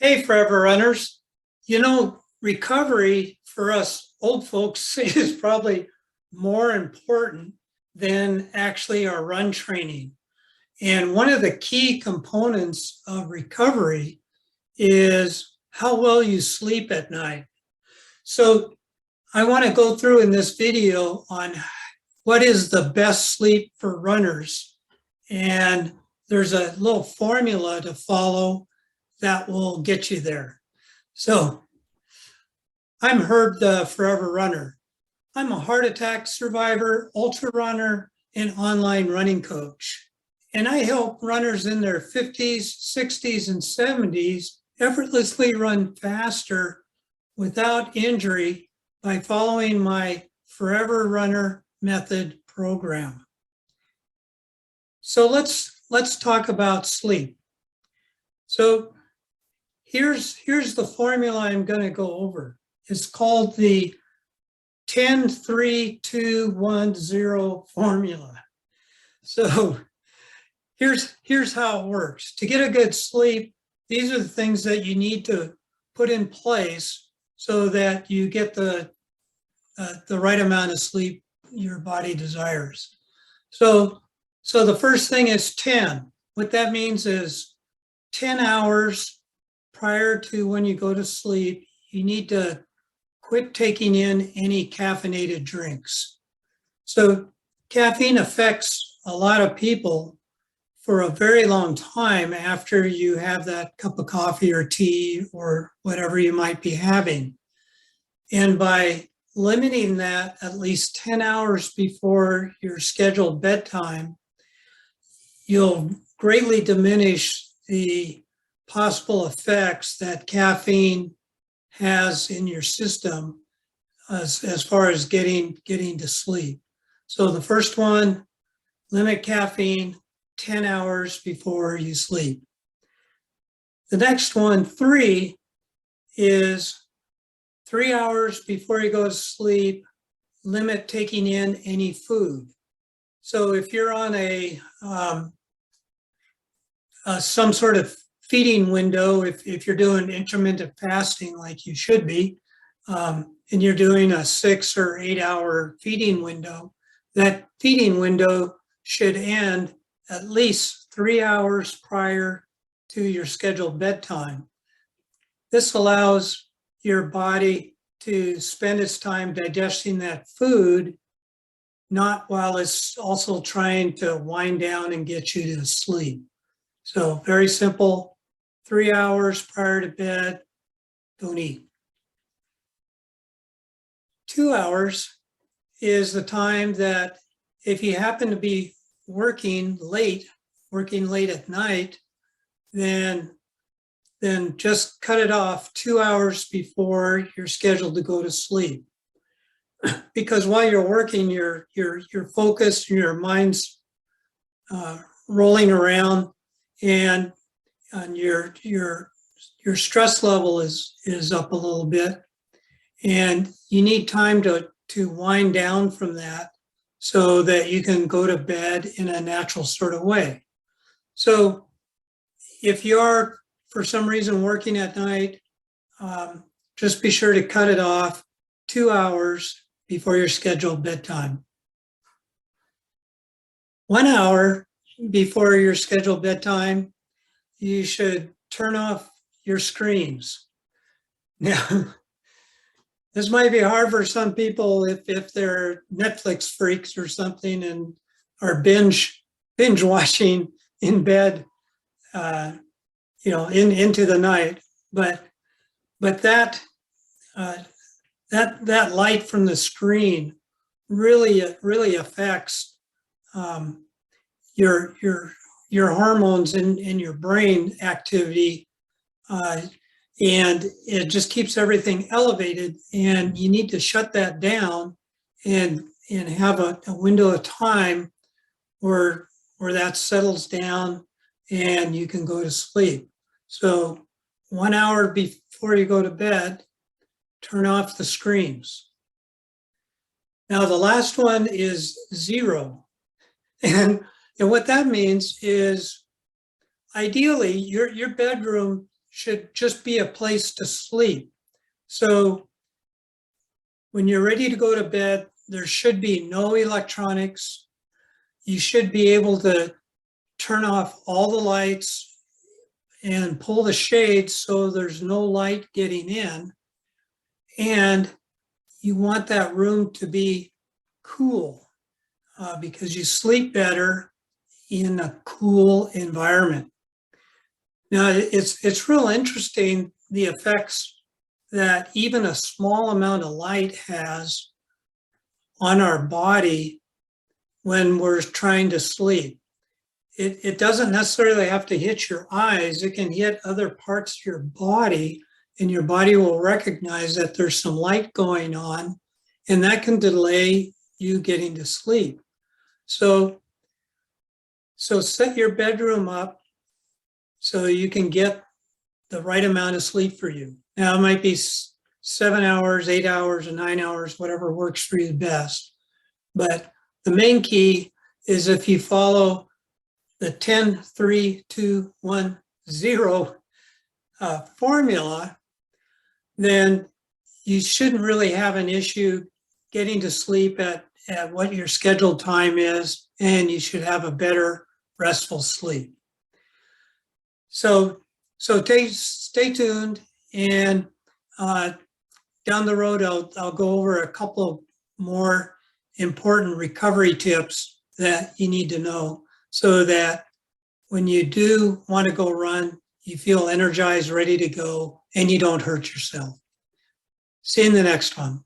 Hey, forever runners. Recovery for us old folks is probably more important than actually our run training. And one of the key components of recovery is how well you sleep at night. So I want to go through in this video on what is the best sleep for runners. And there's a little formula to follow that will get you there. So I'm Herb, the Forever Runner. I'm a heart attack survivor, ultra runner, and online running coach. And I help runners in their 50s, 60s, and 70s effortlessly run faster without injury by following my Forever Runner Method program. So let's talk about sleep. So here's the formula I'm going to go over. It's called the 10-3-2-1-0 formula. So here's how it works. To get a good sleep, these are the things that you need to put in place so that you get the right amount of sleep your body desires. So the first thing is 10. What that means is 10 hours prior to when you go to sleep, you need to quit taking in any caffeinated drinks. So caffeine affects a lot of people for a very long time after you have that cup of coffee or tea or whatever you might be having. And by limiting that at least 10 hours before your scheduled bedtime, you'll greatly diminish the possible effects that caffeine has in your system as far as getting to sleep. So the first one, limit caffeine 10 hours before you sleep. The next one, 3, is 3 hours before you go to sleep, limit taking in any food. So if you're on some sort of feeding window, if you're doing intermittent fasting like you should be, and you're doing a 6 or 8 hour feeding window, that feeding window should end at least 3 hours prior to your scheduled bedtime. This allows your body to spend its time digesting that food, not while it's also trying to wind down and get you to sleep. So very simple, 3 hours prior to bed, don't eat. 2 hours is the time that if you happen to be working late at night, then just cut it off 2 hours before you're scheduled to go to sleep. Because while you're working, you're focused, your mind's rolling around, and your stress level is up a little bit, and you need time to wind down from that so that you can go to bed in a natural sort of way. So if you're for some reason working at night, just be sure to cut it off 2 hours before your scheduled bedtime. 1 hour before your scheduled bedtime, you should turn off your screens. Now, this might be hard for some people if they're Netflix freaks or something and are binge watching in bed, into the night. But that light from the screen really affects your hormones in your brain activity, and it just keeps everything elevated. And you need to shut that down and have a window of time where that settles down and you can go to sleep. So 1 hour before you go to bed, turn off the screens. Now the last one is 0. And what that means is ideally your bedroom should just be a place to sleep. So when you're ready to go to bed, there should be no electronics. You should be able to turn off all the lights and pull the shades so there's no light getting in. And you want that room to be cool because you sleep better in a cool environment. Now, it's real interesting the effects that even a small amount of light has on our body when we're trying to sleep. It doesn't necessarily have to hit your eyes. It can hit other parts of your body, and your body will recognize that there's some light going on, and that can delay you getting to sleep. So set your bedroom up so you can get the right amount of sleep for you. Now, it might be 7 hours, 8 hours, or 9 hours, whatever works for you best. But the main key is if you follow the 10-3-2-1-0 formula, then you shouldn't really have an issue getting to sleep at what your scheduled time is, and you should have a better restful sleep. So stay tuned, and down the road, I'll go over a couple of more important recovery tips that you need to know so that when you do want to go run, you feel energized, ready to go, and you don't hurt yourself. See you in the next one.